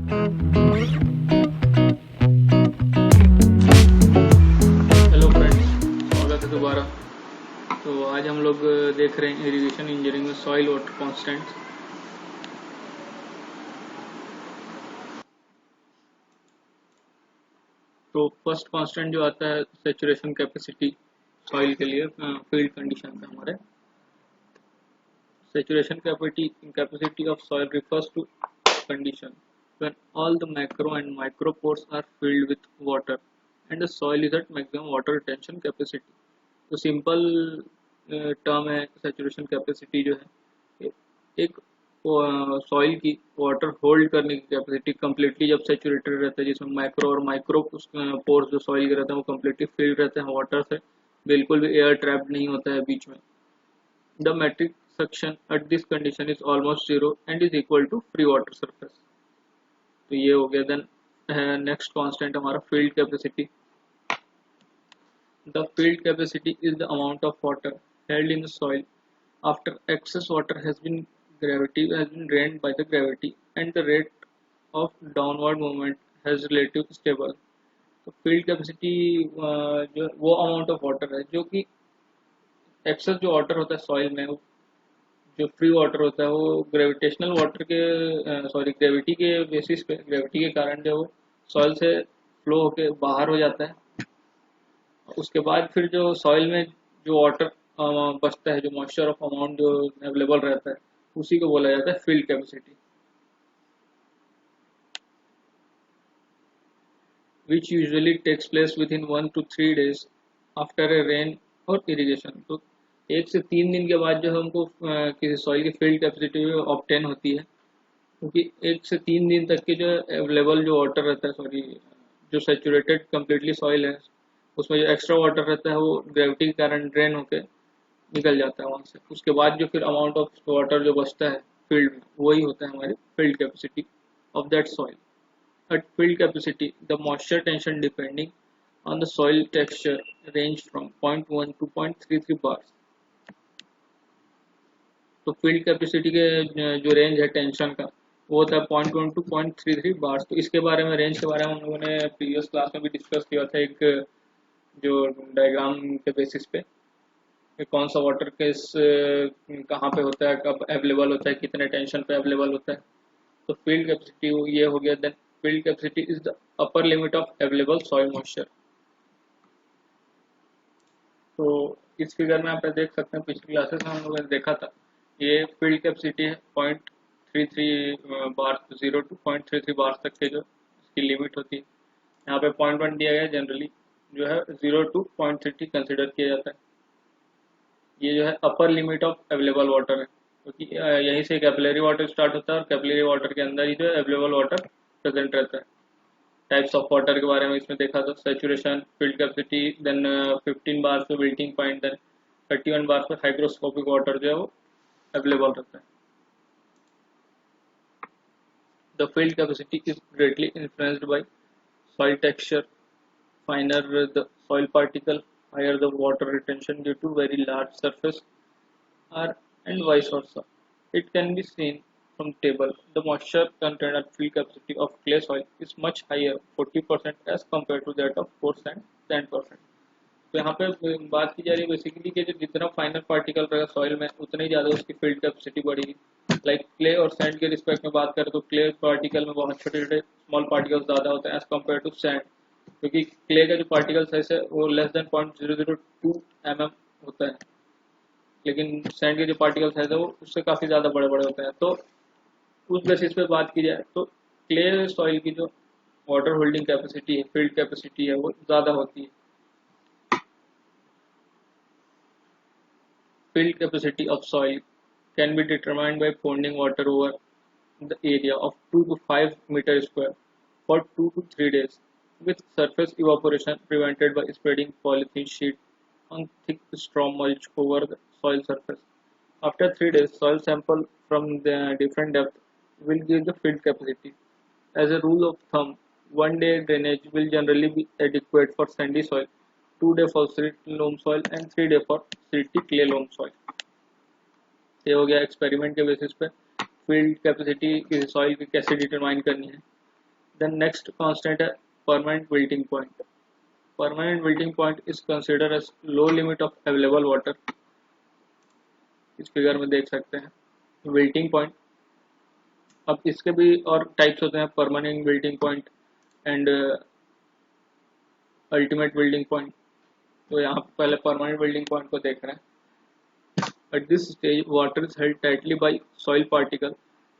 Hello friends, स्वागत है दोबारा। तो आज हम लोग देख रहे हैं इरिगेशन इंजीनियरिंग में सॉइल वाटर कांस्टेंट्स। तो फर्स्ट कांस्टेंट जो आता है सेचुरेशन कैपेसिटी सॉइल के लिए फील्ड कंडीशन पे हमारे saturation capacity of soil refers to condition when all the macro and micro pores are filled with water and the soil is at maximum water retention capacity. तो simple term है saturation capacity जो है एक soil की water hold करने की capacity completely जब saturated रहता है, जिसमें माइक्रो और माइक्रो पोर्स जो सॉइल के रहते हैं वो कम्प्लीटली फिल्ड रहते हैं वाटर से, बिल्कुल भी एयर ट्रैप्ड नहीं होता है बीच में। The metric suction at this condition is almost zero and is equal to free water surface। तो ये हो गया। देन नेक्स्ट कांस्टेंट हमारा field capacity. The field capacity is the amount of water held in the soil after excess water has been drained by the gravity and the rate of downward movement has relative stable। तो field capacity जो वो amount of water है जो कि access जो water होता है soil में, जो फ्री वाटर होता है वो ग्रेविटेशनल वाटर के ग्रेविटी के बेसिस पे, ग्रेविटी के कारण जो वो सॉइल से फ्लो होके बाहर हो जाता है। उसके बाद फिर जो सॉइल में जो वाटर बचता है, जो मॉइस्चर ऑफ अमाउंट जो अवेलेबल रहता है, उसी को बोला जाता है field capacity, which usually takes place within 1 to 3 days after a rain और इरिगेशन। तो 1 से 3 दिन के बाद जो हमको किसी सॉइल की फील्ड कैपेसिटी ऑब्टेन होती है, क्योंकि 1 से 3 दिन तक के जो अवेलेबल जो वाटर रहता है, जो सेचुरेटेड कम्प्लीटली सॉइल है, उसमें जो एक्स्ट्रा वाटर रहता है वो ग्रेविटी के कारण ड्रेन होकर निकल जाता है वहाँ से। उसके बाद जो फिर अमाउंट ऑफ वाटर जो बचता है फील्ड में, वही होता है हमारी field capacity of that soil. Eight field capacity the moisture tension depending on the soil texture range from 0.1 to 0.33 bars। तो फील्ड कैपेसिटी के जो रेंज है टेंशन का वो होता है 0.1 टू 0.33 बार्स। तो इसके बारे में, रेंज के बारे में हम लोगों ने प्रीवियस क्लास में भी डिस्कस किया था, एक जो डायग्राम के बेसिस पे कि कौन सा वाटर केस कहाँ पे होता है, कब अवेलेबल होता है, कितने टेंशन पे अवेलेबल होता है। तो फील्ड कैपेसिटी ये हो गया। Then field capacity is the upper limit of available soil moisture. तो इस फिगर में आप देख सकते हैं, पिछली क्लासेस में हम लोगों ने देखा था, ये फील्ड कैपेसिटी है 0.33 बार, 0 to 0.33 बार तक के जो इसकी लिमिट होती है। यहाँ पे 0.1 दिया गया, जनरली जो है 0 to 0.30 कंसिडर किया जाता है। ये जो है अपर लिमिट ऑफ अवेलेबल वाटर है, क्योंकि यहीं से कैपिलरी वाटर स्टार्ट होता है और कैपिलरी वाटर के अंदर ही जो है अवेलेबल वाटर प्रेजेंट रहता है। टाइप्स ऑफ वाटर के बारे में इसमें देखा था, सेचुरेशन, फील्ड कैपेसिटी, देन 15 बार पे विल्टिंग पॉइंट, देन 31 बार पे हाइग्रोस्कोपिक वाटर जो है वो अवेलेबल रहता है। The field capacity is greatly influenced by soil texture, finer the soil particle, higher the water retention due to very large surface are, and vice versa. It can be seen from table. The moisture content and field capacity of clay soil is much higher, 40% as compared to that of coarse sand, 10%। तो यहाँ पे बात की जा रही है basically कि जो जितना फाइनल पार्टिकल रहेगा सॉइल में, उतनी ही ज़्यादा उसकी फील्ड कैपेसिटी बढ़ेगी। लाइक क्ले और सैंड के रिस्पेक्ट में बात करें तो क्ले पार्टिकल में बहुत छोटे छोटे स्मॉल पार्टिकल्स ज़्यादा होते हैं एज कम्पेयर टू सैंड, क्योंकि क्ले का जो पार्टिकल साइज है वो लेस देन 0.002 mm होता है, लेकिन सैंड के जो पार्टिकल साइज है वो उससे काफ़ी ज़्यादा बड़े बड़े होते हैं। तो उस बेसिस पे बात की जाए तो क्ले सॉइल की जो वाटर होल्डिंग कैपेसिटी है, फील्ड कैपेसिटी है, वो ज़्यादा होती है। Field capacity of soil can be determined by ponding water over the area of 2 to 5 meter square for 2 to 3 days, with surface evaporation prevented by spreading polythene sheet on thick straw mulch over the soil surface। After 3 days, soil sample from the different depth will give the field capacity। As a rule of thumb, 1 day drainage will generally be adequate for sandy soil, 2 day for silty loam soil, and 3 day for silty clay loam soil। ये हो गया experiment के basis पे field capacity किसी soil की कैसे determine करनी है। Then next constant है permanent wilting point. Permanent wilting point is considered as low limit of available water. इस फिगर में देख सकते हैं wilting point. अब इसके भी और टाइप्स होते हैं, permanent wilting point and ultimate wilting point. तो यहाँ पे पहले परमानेंट wilting point को देख रहे हैं. At this stage, water is held tightly by soil particles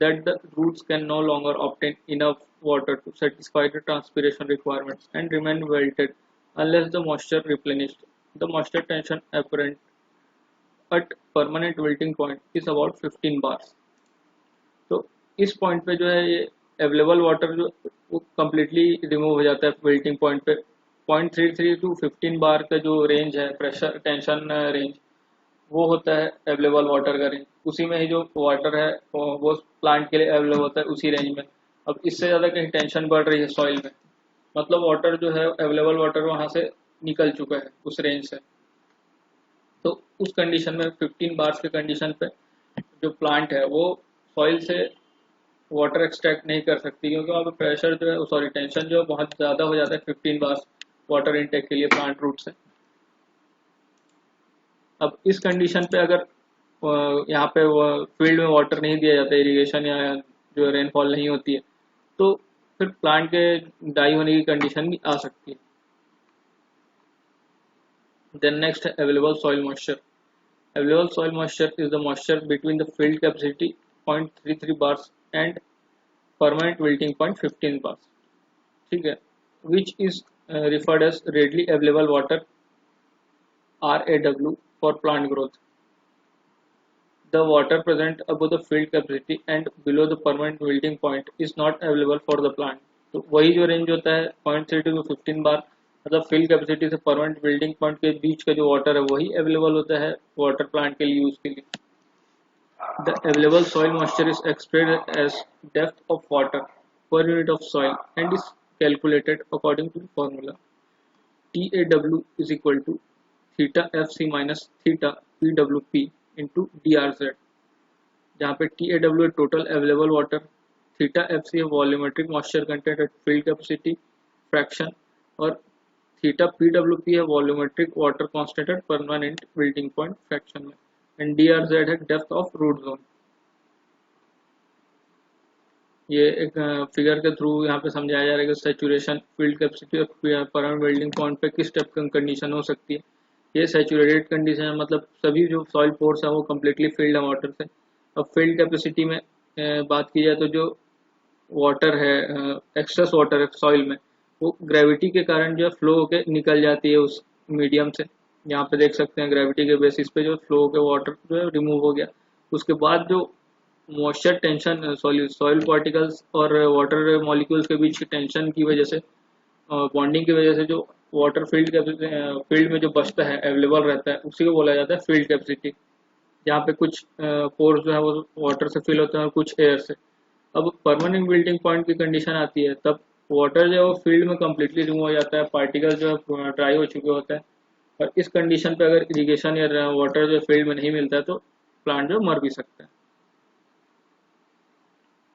that the roots can no longer obtain enough water to satisfy the transpiration requirements and remain wilted unless the moisture replenished. The moisture tension apparent at permanent wilting point is about 15 bars. तो इस point पे जो है ये available water जो वो completely remove हो जाता है विल्टिंग पॉइंट पे. 0.33 टू 15 बार का जो रेंज है प्रेशर टेंशन रेंज वो होता है अवेलेबल वाटर का रेंज. उसी में ही जो वाटर है वो प्लांट के लिए अवेलेबल होता है उसी रेंज में. अब इससे ज़्यादा कहीं टेंशन बढ़ रही है सॉइल में, मतलब वाटर जो है अवेलेबल वाटर वहाँ से निकल चुका है उस रेंज से. तो उस कंडीशन में 15 बार्स के कंडीशन पे जो प्लांट है वो सॉइल से वाटर एक्सट्रैक्ट नहीं कर सकती, क्योंकि वहाँ पे प्रेशर जो है सॉरी टेंशन जो है बहुत ज़्यादा हो जाता है 15 बार्स वाटर इनटेक के लिए प्लांट रूट से. अब इस कंडीशन पे अगर यहाँ पे फील्ड में वाटर नहीं दिया जाता, इरिगेशन या जो रेनफॉल नहीं होती है, तो फिर प्लांट के डाई होने की कंडीशन भी आ सकती है. देन नेक्स्ट है available soil moisture. Available soil moisture is the moisture between the field capacity 0.33 bars and permanent wilting point 15 bars. ठीक है, which is referred as readily available water RAW for plant growth. The water present above the field capacity and below the permanent wilting point is not available for the plant. तो वही जो range होता है 0.32 to 15 बार, मतलब field capacity से permanent building point के बीच का जो वाटर है वही अवेलेबल होता है वाटर प्लांट के लिए यूज के लिए. The available soil moisture is expressed as depth of water per unit of soil and is calculated according to the formula TAW is equal to theta FC minus theta PWP into DRZ, जहाँ पे TAW है total available water, theta FC है volumetric moisture content at field capacity fraction और theta PWP है volumetric water constant at permanent wilting point fraction में, and DRZ है depth of root zone. ये एक फिगर के थ्रू यहाँ पे समझाया जा रहा है कि सैचुरेशन फील्ड कैपेसिटी और परमानेंट बिल्डिंग पॉइंट पे किस टाइप की कंडीशन हो सकती है. ये सैचुरेटेड कंडीशन है, मतलब सभी जो सॉइल पोर्स है वो कम्प्लीटली फिल्ड है वाटर से. अब फील्ड कैपेसिटी में बात की जाए तो जो वाटर है एक्सेस वाटर है सॉइल में वो ग्रेविटी के कारण जो है फ्लो होके निकल जाती है उस मीडियम से. यहाँ पे देख सकते हैं ग्रेविटी के बेसिस पे जो फ्लो होके वाटर जो है रिमूव हो गया. उसके बाद जो मॉइस्चर टेंशन सॉइल पार्टिकल्स और वाटर मॉलिक्यूल्स के बीच टेंशन की वजह से बॉन्डिंग की वजह से जो वाटर फील्ड में जो बचता है अवेलेबल रहता है उसी को बोला जाता है फील्ड कैपेसिटी. जहाँ पे कुछ पोर्स जो है वो वाटर से फिल होते हैं और कुछ एयर से. अब परमानेंट बिल्डिंग पॉइंट की कंडीशन आती है तब वाटर जो है वो फील्ड में कम्प्लीटली रिमूव हो जाता है, पार्टिकल जो है ड्राई हो चुके होते हैं, और इस कंडीशन पे अगर इरिगेशन या वाटर जो फील्ड में नहीं मिलता है तो प्लांट जो मर भी सकता है.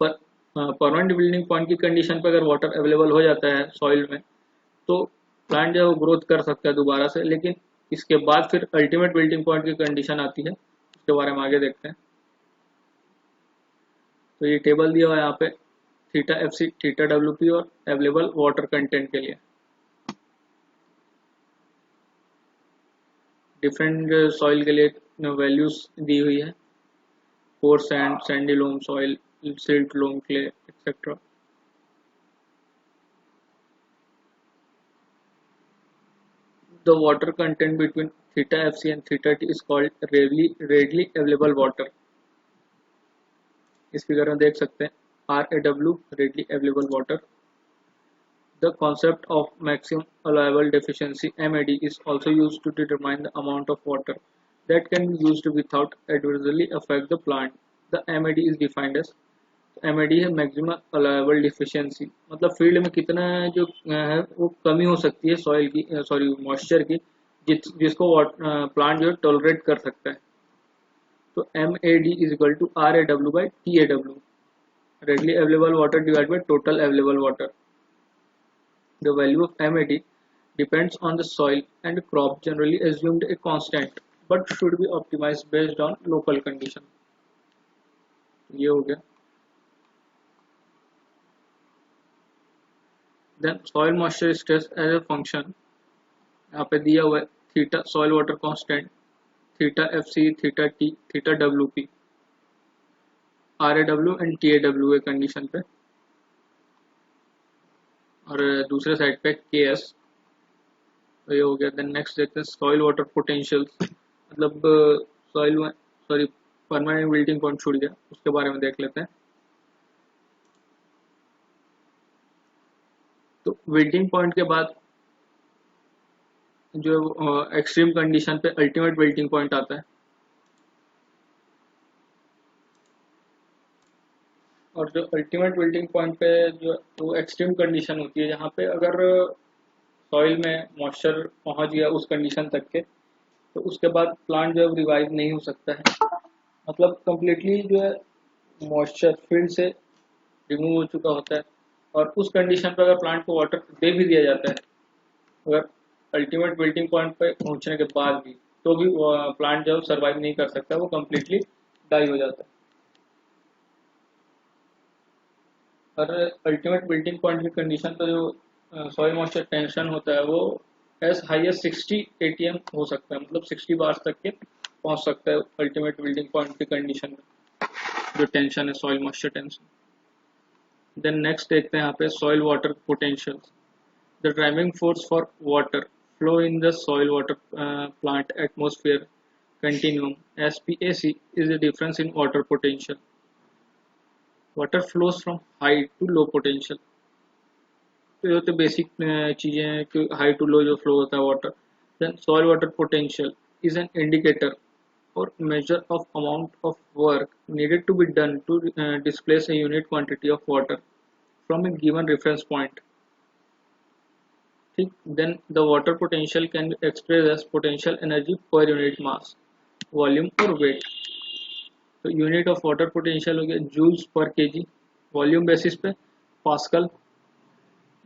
पर परमानेंट बिल्डिंग पॉइंट की कंडीशन पर अगर वाटर अवेलेबल हो जाता है सॉइल में तो प्लांट जो है वो ग्रोथ कर सकता है दोबारा से. लेकिन इसके बाद फिर अल्टीमेट बिल्डिंग पॉइंट की कंडीशन आती है, उसके बारे में आगे देखते हैं. तो ये टेबल दिया हुआ है यहाँ पे थीटा एफसी थीटा डब्ल्यूपी और अवेलेबल वाटर कंटेंट के लिए. डिफरेंट सॉइल के लिए वैल्यूज दी हुई है, poor sand, sandy loam soil, silt loam clay etcetera. The water content between theta FC and theta T is called readily available water. इस figure में देख सकते हैं RAW readily available water. The concept of maximum allowable deficiency MAD is also used to determine the amount of water that can be used without adversely affect the plant. The MAD is defined as MAD है maximum allowable deficiency, मतलब field में कितना जो है वो कमी हो सकती है सॉइल की मॉइस्चर की जिसको प्लांट जो है टॉलरेट कर सकता है. तो MAD is equal to RAW by TAW, readily available water divide by total available water. The value of MAD depends on the soil and crop, generally assumed a constant, but should be optimized based on local condition. ये हो गया. Then soil moisture stress as a function, यहाँ पे दिया हुआ है theta soil water constant, theta FC, theta T, theta WP, RAW and TAW के condition पे, और दूसरे साइड पे KS. तो ये हो गया. देन नेक्स्ट देखते हैं सॉइल वाटर पोटेंशियल, मतलब सॉइल में, सॉरी, परमानेंट बिल्डिंग पॉइंट छूट गया, उसके बारे में देख लेते हैं. तो बिल्डिंग पॉइंट के बाद जो एक्सट्रीम कंडीशन पे अल्टीमेट बिल्डिंग पॉइंट आता है. और जो अल्टीमेट बिल्डिंग पॉइंट पे जो वो एक्सट्रीम कंडीशन होती है, जहाँ पे अगर सॉइल में मॉइस्चर पहुंच गया उस कंडीशन तक के, तो उसके बाद प्लांट जो है रिवाइव नहीं हो सकता है. मतलब कंप्लीटली जो है मॉइस्चर फील्ड से रिमूव हो चुका होता है. और उस कंडीशन पर अगर प्लांट को वाटर दे भी दिया जाता है, अगर अल्टीमेट बिल्डिंग पॉइंट पे पहुंचने के बाद भी, तो भी प्लांट जो सर्वाइव नहीं कर सकता, वो कम्प्लीटली डाई हो जाता है. और अल्टीमेट बिल्डिंग पॉइंट की कंडीशन पर जो सॉइल मॉइस्चर टेंशन होता है वो एज हाई एज 60 ATM हो सकता है, मतलब 60 बार तक के पहुंच सकता है अल्टीमेट बिल्डिंग पॉइंट की कंडीशन में, जो टेंशन है soil moisture tension. Then next देखते हैं यहाँ पे soil water potential. The driving force for water flow in the soil water plant atmosphere continuum SPAC is the difference in water potential. Water flows from high to low potential. तो ये तो basic चीजें हैं कि high to low जो flow होता है water. Then soil water potential is an indicator or measure of amount of work needed to be done to displace a unit quantity of water from a given reference point. ठीक. Then the water potential can be expressed as potential energy per unit mass, volume और weight. तो unit of water potential हो गया joules per KG, volume basis पे pascal,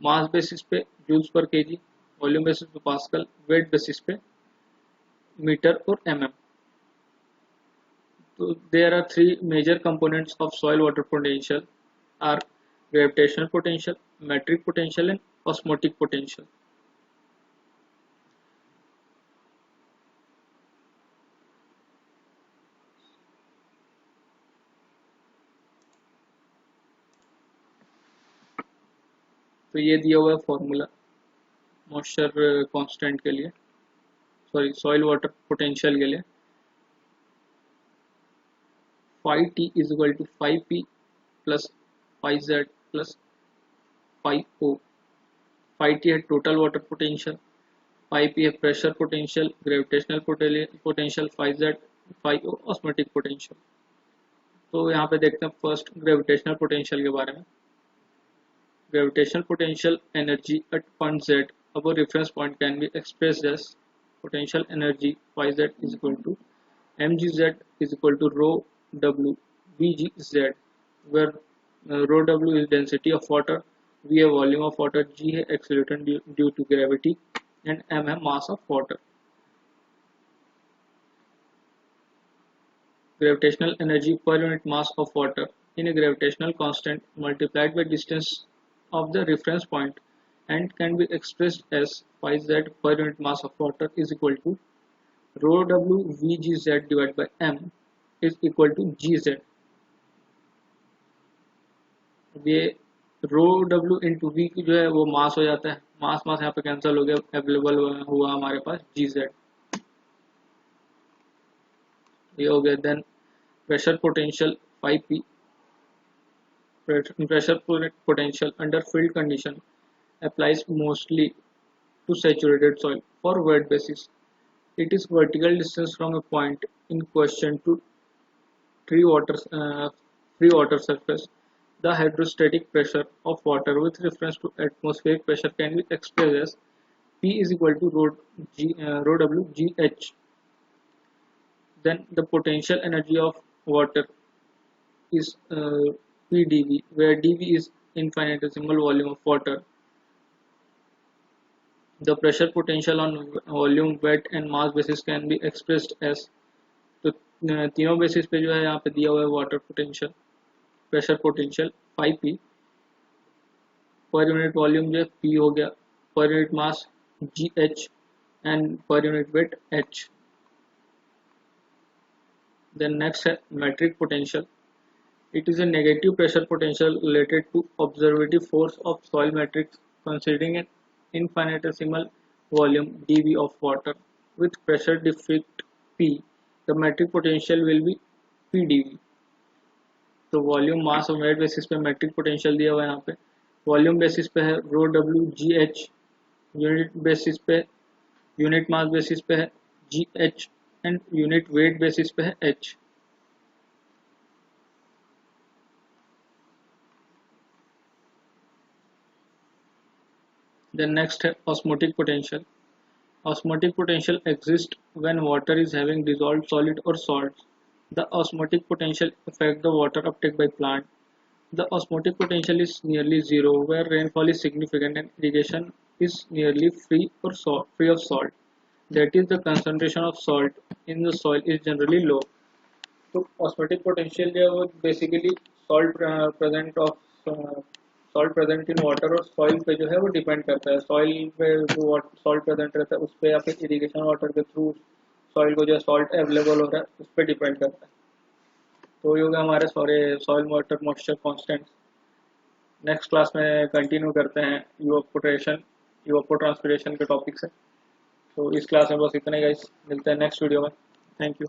mass basis पे joules per KG, volume basis पे pascal, weight basis पे metre और mm. So there are three major components of soil water potential are gravitational potential, metric potential and osmotic potential. तो ये दिया हुआ है formula moisture constant के लिए, सॉरी सॉइल वाटर पोटेंशियल के लिए. phi t is equal to phi p plus phi z plus phi o. phi t है total water potential, phi p है pressure potential, gravitational potential, phi z, phi o osmotic potential. तो यहाँ पे देखते हैं first gravitational potential के बारे में. Gravitational potential energy at point z above reference point can be expressed as potential energy phi z is equal to mgz is equal to rho w vgz, where rho w is density of water, v है volume of water, g है acceleration due to gravity and m है mass of water. Gravitational energy per unit mass of water in a gravitational constant multiplied by distance of the reference point and can be expressed as phi z per unit mass of water is equal to rho w vgz divided by m is equal to gz. ये रो W into we की जो है वो मास हो जाता है, मास मास यहाँ पे कैंसिल हो गया, अवेलेबल हुआ हमारे पास जी जेड, ये हो गया. Then pressure potential phi P. Pressure potential under field condition applies mostly to saturated soil. For wet basis, it is vertical distance from a point in question to free water surface. The hydrostatic pressure of water with reference to atmospheric pressure can be expressed as P is equal to rho W GH. Then the potential energy of water is PdV, where dV is infinitesimal volume of water. The pressure potential on volume, wet and mass basis can be expressed as, तो तीनों basis पे जो है यहाँ पे दिया हुआ है water potential, pressure potential 5P, per unit volume जो है P हो गया, per unit mass GH and per unit weight H. Then next है metric potential. It is a negative pressure potential related to observative force of soil matrix considering an infinitesimal volume dV of water with pressure defect P. The metric potential will be PdV. तो volume mass और weight basis पे matric potential दिया हुआ है यहाँ पे. Volume basis पे है rho W G H, unit basis पे यूनिट मास बेसिस पे है G H and unit weight basis पे है एच. Then next है osmotic potential. Osmotic potential exists when water is having dissolved solid or salts. The osmotic potential affects the water uptake by plant. The osmotic potential is nearly zero where rainfall is significant and irrigation is nearly free of salt. That is, the concentration of salt in the soil is generally low. तो osmotic potential जो है वो basically salt present in water और soil पे जो है वो depend करता है. सॉइल पे जो सॉल्ट प्रेजेंट रहता है उस पर या फिर इरिगेशन वाटर के थ्रू सॉइल को जो है सॉल्ट अवेलेबल हो रहा है उस पर डिपेंड करता है. तो ये होगा हमारे सारे soil water moisture constant. Next class में कंटिन्यू करते हैं इवापोट्रांसपिरेशन के टॉपिक से. तो इस क्लास में बस इतना ही गाइस, मिलते हैं नेक्स्ट वीडियो में. Thank you.